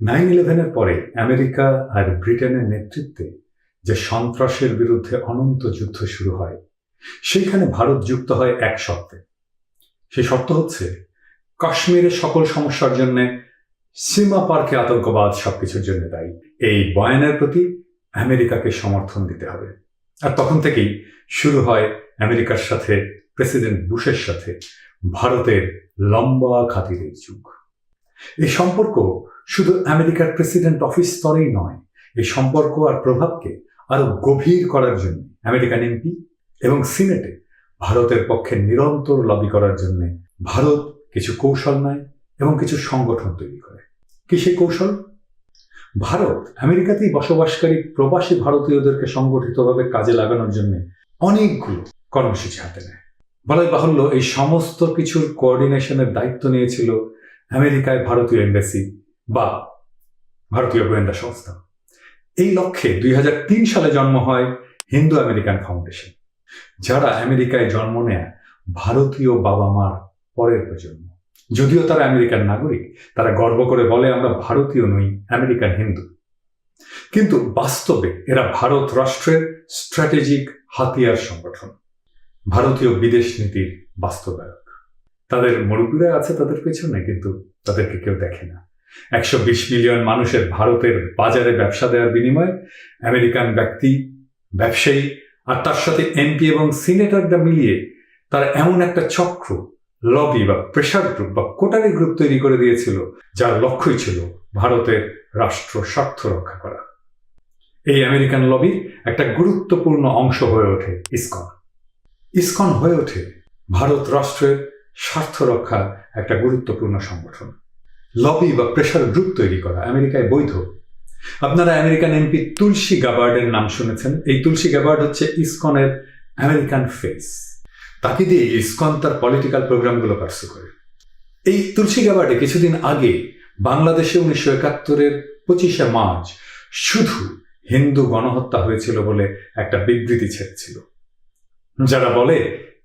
9/11-এর পরে আমেরিকা আর ব্রিটেনের নেতৃত্বে যে সন্ত্রাসের বিরুদ্ধে অনন্ত যুদ্ধ শুরু হয়, সেইখানে ভারত যুক্ত হয় এক শর্তে। সেই শর্ত হচ্ছে কাশ্মীরের সকল সমস্যার জন্য সীমা পার্কে আতঙ্কবাদ সবকিছুর জন্য দায়ী। এই বয়ানের প্রতি আমেরিকাকে সমর্থন দিতে হবে। আর তখন থেকেই শুরু হয় আমেরিকার সাথে, প্রেসিডেন্ট বুশের সাথে ভারতের লম্বা খাতিরের যুগ। এই সম্পর্ক শুধু আমেরিকার প্রেসিডেন্ট অফিস স্তরেই নয়, এই সম্পর্ক আর প্রভাবকে আরো গভীর করার জন্য আমেরিকান এমপি এবং সিনেটে ভারতের পক্ষে নিরন্তর লবি করার জন্য ভারত কিছু কৌশল নেয় এবং কিছু সংগঠন তৈরি করে। কি সেই কৌশল? ভারত আমেরিকাতেই বসবাসকারী প্রবাসী ভারতীয়দেরকে সংগঠিতভাবে কাজে লাগানোর জন্য অনেকগুলো কর্মসূচি হাতে নেয়। বলাই বাহুল্য, এই সমস্ত কিছুর কোঅর্ডিনেশনের দায়িত্ব নিয়েছিল আমেরিকায় ভারতীয় এম্বাসি বা ভারতীয় গোয়েন্দা সংস্থা। এই লক্ষ্যে 2003 সালে জন্ম হয় হিন্দু আমেরিকান ফাউন্ডেশন, যারা আমেরিকায় জন্ম নেয়া ভারতীয় বাবা মার পরের প্রজন্ম। যদিও তারা আমেরিকান নাগরিক, তারা গর্ব করে বলে আমরা ভারতীয় নই, আমেরিকান হিন্দু। কিন্তু বাস্তবে এরা ভারত রাষ্ট্রের স্ট্র্যাটেজিক হাতিয়ার সংগঠন, ভারতীয় বিদেশ নীতির বাস্তবায়ক। তাদের মুরব্বীরা আছে তাদের পেছনে, কিন্তু তাদেরকে কেউ দেখে না। 120 মিলিয়ন মানুষের ভারতের বাজারে ব্যবসা দেওয়ার বিনিময়ে আমেরিকান ব্যক্তি, ব্যবসায়ী আর তার সাথে এমপি এবং সিনেটররা মিলিয়ে তারা এমন একটা চক্র, লবি বা প্রেশার গ্রুপ বা কোটারি গ্রুপ তৈরি করে দিয়েছিল, যার লক্ষ্যই ছিল ভারতের রাষ্ট্র স্বার্থ রক্ষা করা। এই আমেরিকান লবির একটা গুরুত্বপূর্ণ অংশ হয়ে ওঠে ইসকন। ইসকন হয়ে ওঠে ভারত রাষ্ট্রের স্বার্থ রক্ষার একটা গুরুত্বপূর্ণ সংগঠন। লবি বা প্রেশার গ্রুপ তৈরি করা আমেরিকায় বৈধ। আপনারা আমেরিকান এমপি তুলসী গ্যাবার্ডের নাম শুনেছেন। এই তুলসী গ্যাবার্ড হচ্ছে ইসকনের আমেরিকান ফেস। তাকে দিয়ে ইসকন তার পলিটিক্যাল প্রোগ্রামগুলো পার্সু করে। এই তুলসী গ্যাবার্ডে কিছুদিন আগে বাংলাদেশে 1971-এর 25শে মার্চ শুধু হিন্দু গণহত্যা হয়েছিল বলে একটা বিবৃতি ছেড়েছিল। যারা বলে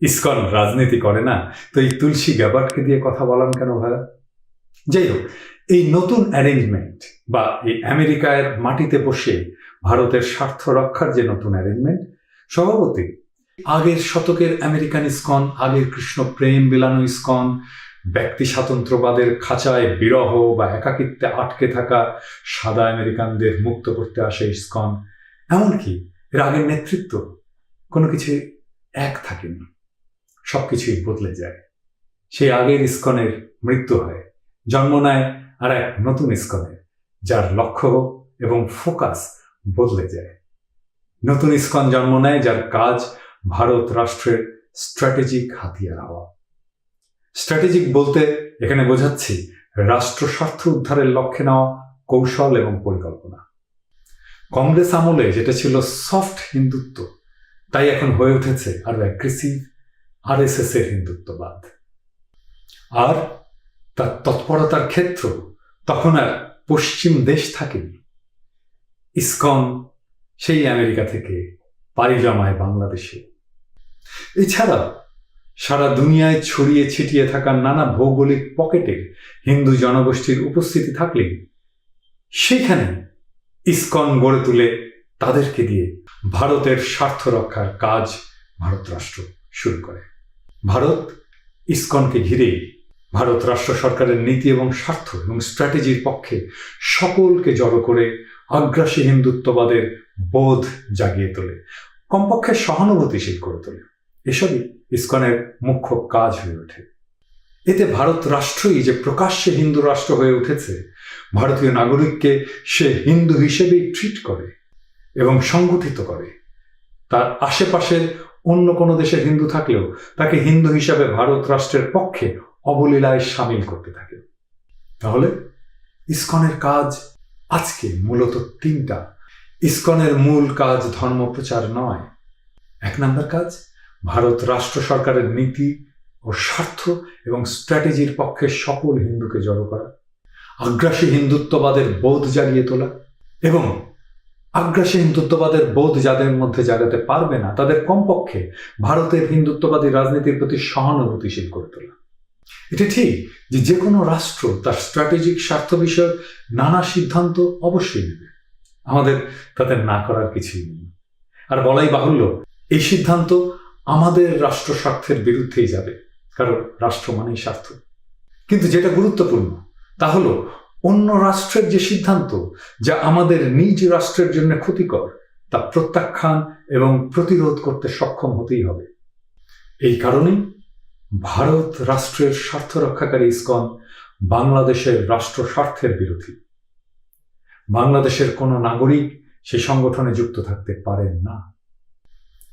ইসকন রাজনীতি করে না, তো এই তুলসী গ্যাবার্ডকে দিয়ে কথা বলান কেন ভাইয়া? যাই হোক, এই নতুন অ্যারেঞ্জমেন্ট বা এই আমেরিকার মাটিতে বসে ভারতের স্বার্থ রক্ষার যে নতুন অ্যারেঞ্জমেন্ট, স্বভাবতই আগের শতকের আমেরিকান ইসকন, আগের কৃষ্ণ প্রেম বিলানো ইসকন, ব্যক্তি স্বাতন্ত্র্যবাদের খাঁচায় বিরহ বা একাকিত্বে আটকে থাকা সাদা আমেরিকানদের মুক্ত করতে আসে ইসকন, এমনকি এর আগের নেতৃত্ব কোনো কিছু এক থাকেনি, সবকিছুই বদলে যায়। সেই আগের ইসকনের মৃত্যু হয়, জন্ম নেয় আর এক নতুন ইসকনের, যার লক্ষ্য এবং ফোকাস বদলে যায়। নতুন ইসকন জন্ম নেয় যার কাজ ভারত রাষ্ট্রের স্ট্র্যাটেজিক হাতিয়ার হওয়া। স্ট্র্যাটেজিক বলতে এখানে বোঝাচ্ছি রাষ্ট্র স্বার্থ উদ্ধারের লক্ষ্যে নেওয়া কৌশল এবং পরিকল্পনা। কংগ্রেস আমলে যেটা ছিল সফট হিন্দুত্ব, তাই এখন হয়ে উঠেছে আরো অ্যাগ্রেসিভ RSS এর হিন্দুত্ববাদ। আর তার তৎপরতার ক্ষেত্র তখন আর পশ্চিম দেশ থাকেনি। ইসকন সেই আমেরিকা থেকে পাড়ি জমায় বাংলাদেশে। এছাড়া সারা দুনিয়ায় ছড়িয়ে ছিটিয়ে থাকা নানা ভৌগোলিক পকেটে হিন্দু জনগোষ্ঠীর উপস্থিতি থাকলে সেখানে ইসকন গড়ে তুলে তাদেরকে দিয়ে ভারতের স্বার্থ রক্ষার কাজ ভারত রাষ্ট্র শুরু করে। ভারত ইসকনকে ঘিরেই ভারত রাষ্ট্র সরকারের নীতি এবং স্বার্থ এবং স্ট্র্যাটেজির পক্ষে সকলকে জড়ো করে আগ্রাসী হিন্দুত্ববাদের বোধ জাগিয়ে তোলে, কমপক্ষে সহানুভূতিশীল করে তোলে। এসবই ইসকনের মুখ্য কাজ হয়ে ওঠে। এতে ভারত রাষ্ট্রই যে প্রকাশ্যে হিন্দু রাষ্ট্র হয়ে উঠেছে, ভারতীয় নাগরিককে সে হিন্দু হিসেবেই ট্রিট করে এবং সংগঠিত করে। তার আশেপাশের অন্য কোনো দেশের হিন্দু থাকলেও তাকে হিন্দু হিসাবে ভারত রাষ্ট্রের পক্ষে অবলীলায় সামিল করতে থাকে। তাহলে ইসকনের কাজ আজকে মূলত তিনটা। ইসকনের মূল কাজ ধর্মপ্রচার নয়। 1 নম্বর কাজ ভারত রাষ্ট্র সরকারের নীতি ও স্বার্থ এবং স্ট্র্যাটেজির পক্ষে সকল হিন্দুকে জড়ো করা, আগ্রাসী হিন্দুত্ববাদের বোধ জাগিয়ে তোলা এবং আগ্রাসী হিন্দুত্ববাদের বোধ যাদের মধ্যে জাগাতে পারবে না তাদের কমপক্ষে ভারতের হিন্দুত্ববাদী রাজনীতির প্রতি সহানুভূতিশীল করে তোলা। এটা ঠিক যে কোনো রাষ্ট্র তার স্ট্র্যাটেজিক স্বার্থ বিষয়ক নানা সিদ্ধান্ত অবশ্যই নেবে, আমাদের তাতে না করার কিছুই নেই। আর বলাই বাহুল্য, এই সিদ্ধান্ত আমাদের রাষ্ট্র স্বার্থের বিরুদ্ধেই যাবে, কারণ রাষ্ট্র মানেই স্বার্থ। কিন্তু যেটা গুরুত্বপূর্ণ তা হলো অন্য রাষ্ট্রের যে সিদ্ধান্ত যা আমাদের নিজ রাষ্ট্রের জন্য ক্ষতিকর, তা প্রত্যাখ্যান এবং প্রতিরোধ করতে সক্ষম হতেই হবে। এই কারণেই ভারত রাষ্ট্রের স্বার্থ রক্ষাকারী ইসকন বাংলাদেশের রাষ্ট্র স্বার্থের বিরোধী। বাংলাদেশের কোনো নাগরিক সেই সংগঠনে যুক্ত থাকতে পারেন না।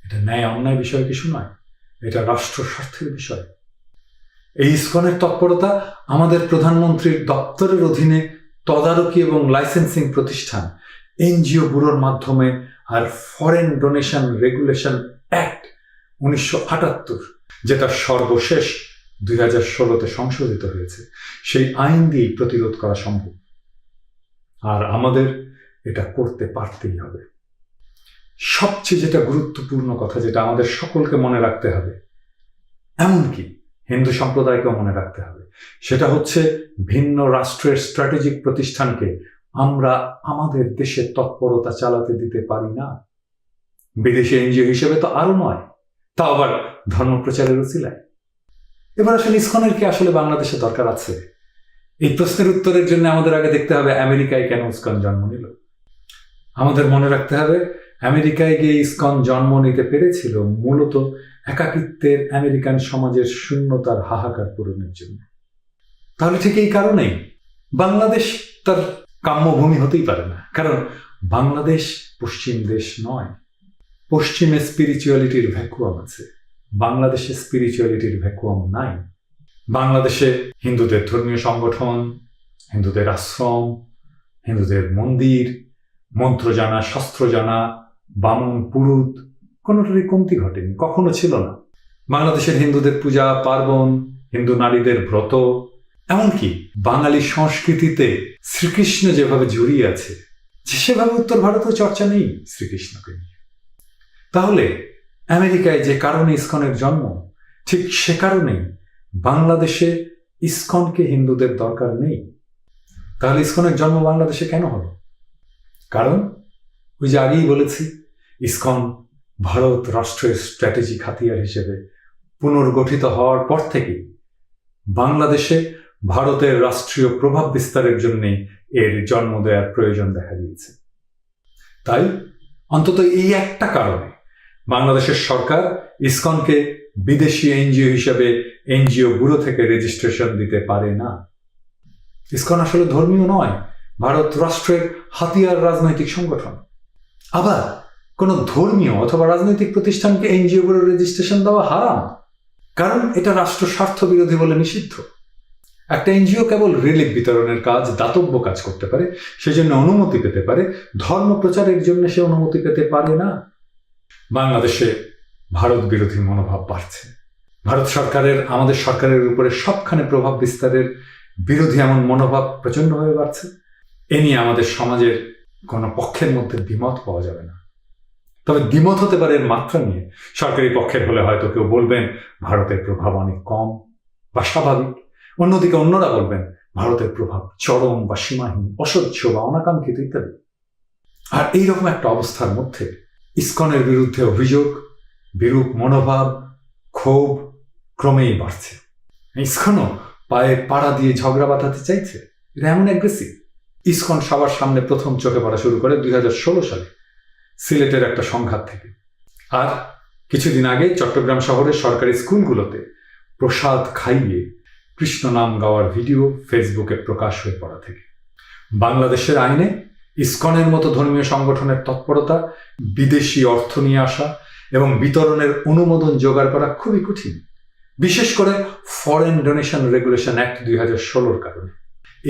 এটা ন্যায় অন্যায় বিষয় কিছু নয়, এটা রাষ্ট্র স্বার্থের বিষয়। এই ইসকনের তৎপরতা আমাদের প্রধানমন্ত্রীর দপ্তরের অধীনে তদারকি এবং লাইসেন্সিং প্রতিষ্ঠান এনজিও ব্যুরোর মাধ্যমে আর ফরেন ডোনেশন রেগুলেশন অ্যাক্ট 1978, যেটা সর্বশেষ 2016-তে সংশোধিত হয়েছে, সেই আইন দিয়েই প্রতিরোধ করা সম্ভব। আর আমাদের এটা করতে পারতেই হবে। সবচেয়ে যেটা গুরুত্বপূর্ণ কথা, যেটা আমাদের সকলকে মনে রাখতে হবে, এমনকি হিন্দু সম্প্রদায়কেও মনে রাখতে হবে, সেটা হচ্ছে ভিন্ন রাষ্ট্রের স্ট্র্যাটেজিক প্রতিষ্ঠানকে আমরা আমাদের দেশে তৎপরতা চালাতে দিতে পারি না। বিদেশি এনজিও হিসেবে তো আরো নয়, তা আবার ধর্মপ্রচারের উছিলায়। এবার আসলে ইসকনের কি আসলে বাংলাদেশে দরকার আছে? এই প্রশ্নের উত্তরের জন্য আমাদের আগে দেখতে হবে আমেরিকায় কেন ইসকন জন্ম নিল। আমাদের মনে রাখতে হবে আমেরিকায় গিয়ে ইসকন জন্ম নিতে পেরেছিল মূলত একাকিত্বের আমেরিকান সমাজের শূন্যতার হাহাকার পূরণের জন্য। তাহলে ঠিক এই কারণেই বাংলাদেশ তার কাম্যভূমি হতেই পারে না, কারণ বাংলাদেশ পশ্চিম দেশ নয়। পশ্চিমে স্পিরিচুয়ালিটির ভ্যাকুয়াম আছে, বাংলাদেশে স্পিরিচুয়ালিটির ভ্যাকুয়াম নাই। বাংলাদেশে হিন্দুদের ধর্মীয় সংগঠন, হিন্দুদের আশ্রম, হিন্দুদের মন্দির, মন্ত্র জানা, শাস্ত্র জানা, বামন পুরুত কোনোটারই কমতি ঘটেনি, কখনো ছিল না। বাংলাদেশের হিন্দুদের পূজা পার্বণ, হিন্দু নারীদের ব্রত, এমনকি বাঙালি সংস্কৃতিতে শ্রীকৃষ্ণ যেভাবে জড়িয়ে আছে, সেভাবে উত্তর ভারতেও চর্চা নেই শ্রীকৃষ্ণকে নিয়ে। তাহলে আমেরিকায় যে কারণে ইসকনের জন্ম, ঠিক সে কারণেই বাংলাদেশে ইসকনকে হিন্দুদের দরকার নেই। তাহলে ইসকনের জন্ম বাংলাদেশে কেন হলো? কারণ ওই যে আগেই বলেছি, ইসকন ভারত রাষ্ট্রের স্ট্র্যাটেজিক হাতিয়ার হিসেবে পুনর্গঠিত হওয়ার পর থেকেই বাংলাদেশে ভারতের রাষ্ট্রীয় প্রভাব বিস্তারের জন্য এর জন্ম দেওয়ার প্রয়োজন দেখা দিয়েছে। তাই অন্তত এই একটা কারণে বাংলাদেশের সরকার ইসকনকে বিদেশি এনজিও হিসেবে এনজিও ব্যুরো থেকে রেজিস্ট্রেশন দিতে পারে না। ইসকন আসলে ধর্মীয় নয়, ভারত রাষ্ট্রের হাতিয়ার রাজনৈতিক সংগঠন। আবার কোনো ধর্মীয় অথবা রাজনৈতিক প্রতিষ্ঠানকে এনজিও ব্যুরো রেজিস্ট্রেশন দেওয়া হারাম, কারণ এটা রাষ্ট্র স্বার্থ বিরোধী বলে নিষিদ্ধ। একটা এনজিও কেবল রিলিফ বিতরণের কাজ, দাতব্য কাজ করতে পারে, সেজন্য অনুমতি পেতে পারে, ধর্ম প্রচারের জন্য সে অনুমতি পেতে পারে না। বাংলাদেশে ভারত বিরোধী মনোভাব বাড়ছে। ভারত সরকারের আমাদের সরকারের উপরে সবখানে প্রভাব বিস্তারের বিরোধী এমন মনোভাব প্রচণ্ডভাবে বাড়ছে। এ নিয়ে আমাদের সমাজের কোনো পক্ষের মধ্যে দ্বিমত পাওয়া যাবে না। তবে দ্বিমত হতে পারে এর মাত্রা নিয়ে। সরকারি পক্ষের হলে হয়তো কেউ বলবেন ভারতের প্রভাব অনেক কম বা স্বাভাবিক, অন্যদিকে অন্যরা বলবেন ভারতের প্রভাব চরম বা সীমাহীন, অসহ্য বা অনাকাঙ্ক্ষিত ইত্যাদি। আর এইরকম একটা অবস্থার মধ্যে ইসকনের বিরুদ্ধে অভিযোগ, বিরূপ মনোভাব, ক্ষোভ ক্রমেই বাড়ছে। ইসকনও পায়ে পাড়া দিয়ে ঝগড়া বাঁধাতে চাইছে, এটা এমন অ্যাগ্রেসিভ। ইসকন সবার সামনে প্রথম চোখে পড়া শুরু করে 2016 সালে সিলেটের একটা সংঘাত থেকে। আর কিছুদিন আগে চট্টগ্রাম শহরের সরকারি স্কুলগুলোতে প্রসাদ খাইয়ে কৃষ্ণ নাম গাওয়ার ভিডিও ফেসবুকে প্রকাশ হয়ে পড়া থেকে। বাংলাদেশের আইনে ইসকনের মতো ধর্মীয় সংগঠনের তৎপরতা, বিদেশি অর্থ নিয়ে আসা এবং বিতরণের অনুমোদন জোগাড় করা খুবই কঠিন, বিশেষ করে ফরেন ডোনেশন রেগুলেশন অ্যাক্ট 2016-র কারণে।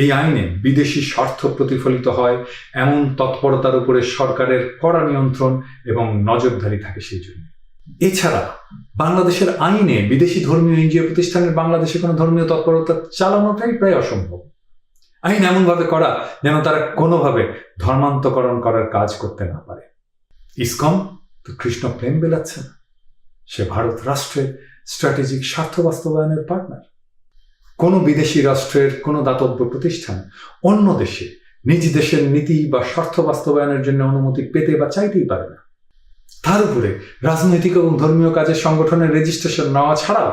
এই আইনে বিদেশি স্বার্থ প্রতিফলিত হয় এমন তৎপরতার উপরে সরকারের কড়া নিয়ন্ত্রণ এবং নজরদারি থাকে সেই জন্য। এছাড়া বাংলাদেশের আইনে বিদেশি ধর্মীয় এনজিও প্রতিষ্ঠানের বাংলাদেশে কোনো ধর্মীয় তৎপরতা চালানোটাই প্রায় অসম্ভব। আইন এমনভাবে করা যেন তারা কোনোভাবে ধর্মান্তকরণ করার কাজ করতে না পারে। ইসকন তো কৃষ্ণ প্রেম বেলাচ্ছে না, সে ভারত রাষ্ট্রের স্ট্র্যাটেজিক স্বার্থ বাস্তবায়নের পার্টনার। কোনো বিদেশি রাষ্ট্রের কোনো দাতব্য প্রতিষ্ঠান অন্য দেশে নিজ দেশের নীতি বা স্বার্থ বাস্তবায়নের জন্য অনুমতি পেতে বা চাইতেই পারে না। তার উপরে রাজনৈতিক এবং ধর্মীয় কাজের সংগঠনের রেজিস্ট্রেশন নেওয়া ছাড়াও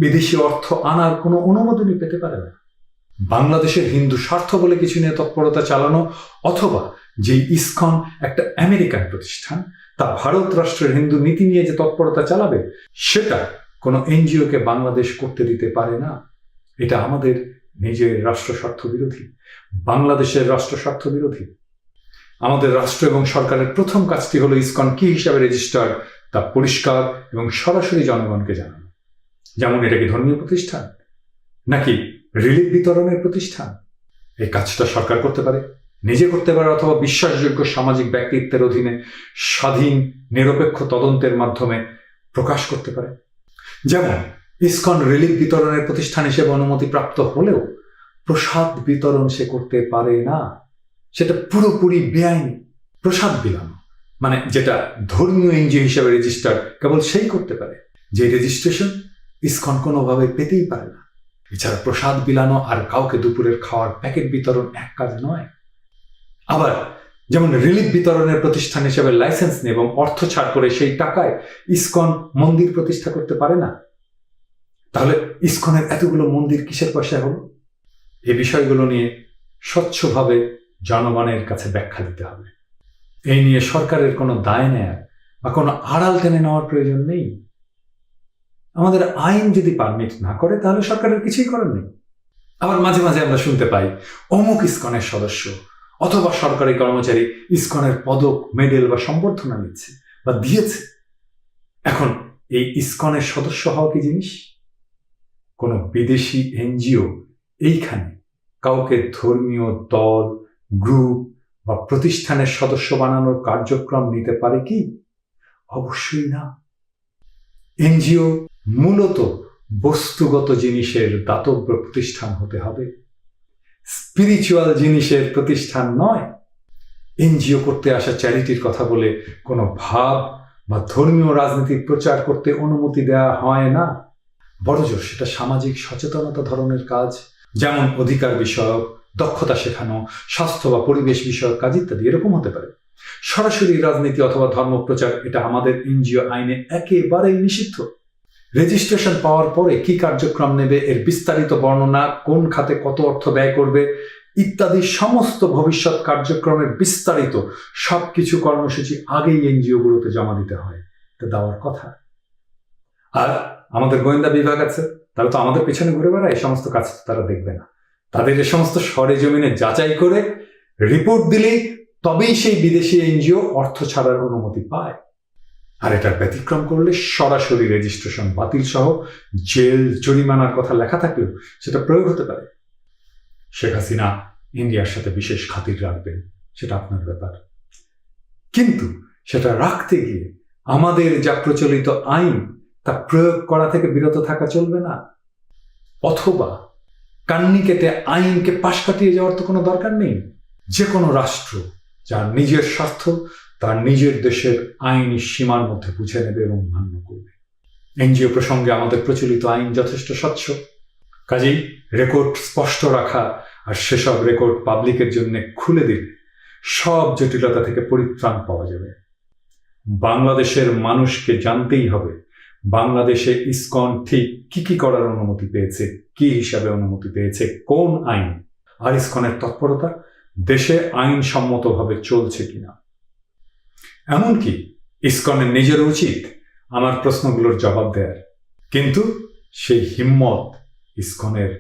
বিদেশি অর্থ আনার কোনো অনুমোদনই পেতে পারে না। বাংলাদেশের হিন্দু স্বার্থ বলে কিছু নিয়ে তৎপরতা চালানো অথবা যেই ইসকন একটা আমেরিকান প্রতিষ্ঠান, তা ভারত রাষ্ট্রের হিন্দু নীতি নিয়ে যে তৎপরতা চালাবে সেটা কোনো এনজিওকে বাংলাদেশ করতে দিতে পারে না। এটা আমাদের নিজের রাষ্ট্র স্বার্থ বিরোধী, বাংলাদেশের রাষ্ট্র স্বার্থ বিরোধী। আমাদের রাষ্ট্র এবং সরকারের প্রথম কাজটি হলো ইসকন কি হিসাবে রেজিস্টার্ড তা পরিষ্কার এবং সরাসরি জনগণকে জানানো। যেমন এটা কি ধর্মীয় প্রতিষ্ঠান নাকি রিলিফ বিতরণের প্রতিষ্ঠান? এই কাজটা সরকার করতে পারে, নিজে করতে পারে, অথবা বিশ্বাসযোগ্য সামাজিক ব্যক্তিত্বের অধীনে স্বাধীন নিরপেক্ষ তদন্তের মাধ্যমে প্রকাশ করতে পারে। যেমন ইসকন রিলিফ বিতরণের প্রতিষ্ঠান হিসেবে অনুমতিপ্রাপ্ত হলেও প্রসাদ বিতরণ সে করতে পারে না, সেটা পুরোপুরি বেআইনি। প্রসাদ বিলানো মানে যেটা ধর্মীয় এনজিও হিসেবে রেজিস্টার্ড কেবল সেই করতে পারে, যে রেজিস্ট্রেশন ইসকন কোনোভাবে পেতেই পারে না। এছাড়া প্রসাদ বিলানো আর কাউকে দুপুরের খাওয়ার প্যাকেট বিতরণ এক কাজ নয়। আবার যেমন রিলিফ বিতরণের প্রতিষ্ঠান হিসেবে লাইসেন্স নিয়ে এবং অর্থ ছাড় করে সেই টাকায় ইসকন মন্দির প্রতিষ্ঠা করতে পারে না। তাহলে ইসকনের এতগুলো মন্দির কিসের পয়সা হলো? এই বিষয়গুলো নিয়ে স্বচ্ছভাবে জনগণের কাছে ব্যাখ্যা দিতে হবে। এই নিয়ে সরকারের কোনো দায় নেয়ার বা কোনো আড়াল টেনে নেওয়ার প্রয়োজন নেই। আমাদের আইন যদি পারমিট না করে তাহলে সরকারের কিছুই করার নেই। আবার মাঝে মাঝে আমরা শুনতে পাই অমুক ইসকনের সদস্য অথবা সরকারি কর্মচারী ইসকনের পদক, মেডেল বা সম্বর্ধনা নিচ্ছে বা দিয়েছে। এখন এই ইসকনের সদস্য হওয়া কি জিনিস? কোনো বিদেশি এনজিও এইখানে কাউকে ধর্মীয় দল, গ্রুপ বা প্রতিষ্ঠানের সদস্য বানানোর কার্যক্রম নিতে পারে কি? অবশ্যই না। এনজিও মূলত বস্তুগত জিনিসের দাতব্য প্রতিষ্ঠান হতে হবে, স্পিরিচুয়াল জিনিসের প্রতিষ্ঠান নয়। এনজিও করতে আসা চ্যারিটির কথা বলে কোনো ভাব বা ধর্মীয় রাজনীতির প্রচার করতে অনুমতি দেওয়া হয় না। বড়জোর সেটা সামাজিক সচেতনতা ধরনের কাজ, যেমন অধিকার বিষয়ক, দক্ষতা শেখানো, স্বাস্থ্য বা পরিবেশ বিষয়ক কাজ ইত্যাদি এরকম হতে পারে। সরাসরি রাজনীতি অথবা ধর্মপ্রচার এটা আমাদের এনজিও আইনে একেবারেই নিষিদ্ধ। রেজিস্ট্রেশন পাওয়ার পরে কি কার্যক্রম নেবে, এর বিস্তারিত বর্ণনা, কোন খাতে কত অর্থ ব্যয় করবে ইত্যাদি সমস্ত ভবিষ্যৎ কার্যক্রমের বিস্তারিত সবকিছু কর্মসূচি আগেই এনজিওগুলোতে জমা দিতে হয়। এটা দেওয়ার কথা। আর আমাদের গোয়েন্দা বিভাগ আছে, তারা তো আমাদের পেছনে ঘুরে বেড়ায়, এই সমস্ত কাজ তারা দেখবে না। তাদের এ সমস্ত সরেজমিনে যাচাই করে রিপোর্ট দিলেই তবেই সেই বিদেশি এনজিও অর্থ ছাড়ার অনুমতি পায়। আর এটার ব্যতিক্রম করলে সরাসরি রেজিস্ট্রেশন বাতিল সহ জেল, জরিমানার কথা লেখা থাকলেও সেটা প্রয়োগ হতে পারে। শেখ হাসিনা ইন্ডিয়ার সাথে বিশেষ খাতির রাখবেন, সেটা আপনার ব্যাপার। কিন্তু সেটা রাখতে গিয়ে আমাদের যা প্রচলিত আইন তা প্রয়োগ করা থেকে বিরত থাকা চলবে না। অথবা কান্নি কেটে আইনকে পাশ কাটিয়ে যাওয়ার তো কোনো দরকার নেই। যে কোনো রাষ্ট্র যার নিজের স্বার্থ তার নিজের দেশের আইনি সীমার মধ্যে বুঝে নেবে এবং মান্য করবে। এনজিও প্রসঙ্গে আমাদের প্রচলিত আইন যথেষ্ট স্বচ্ছ। কাজেই রেকর্ড স্পষ্ট রাখা আর সেসব রেকর্ড পাবলিকের জন্য খুলে দিলে সব জটিলতা থেকে পরিত্রাণ পাওয়া যাবে। বাংলাদেশের মানুষকে জানতেই হবে বাংলাদেশে ইসকন ঠিক কি করার অনুমতি পেয়েছে, কি হিসাবে অনুমতি পেয়েছে, কোন আইন, আর ইসকনের তৎপরতা দেশে আইনসম্মতভাবে চলছে কিনা। এমনকি ইসকনের নিজের উচিত আমার প্রশ্নগুলোর জবাব দেয়ার, কিন্তু সেই হিম্মত ইসকনের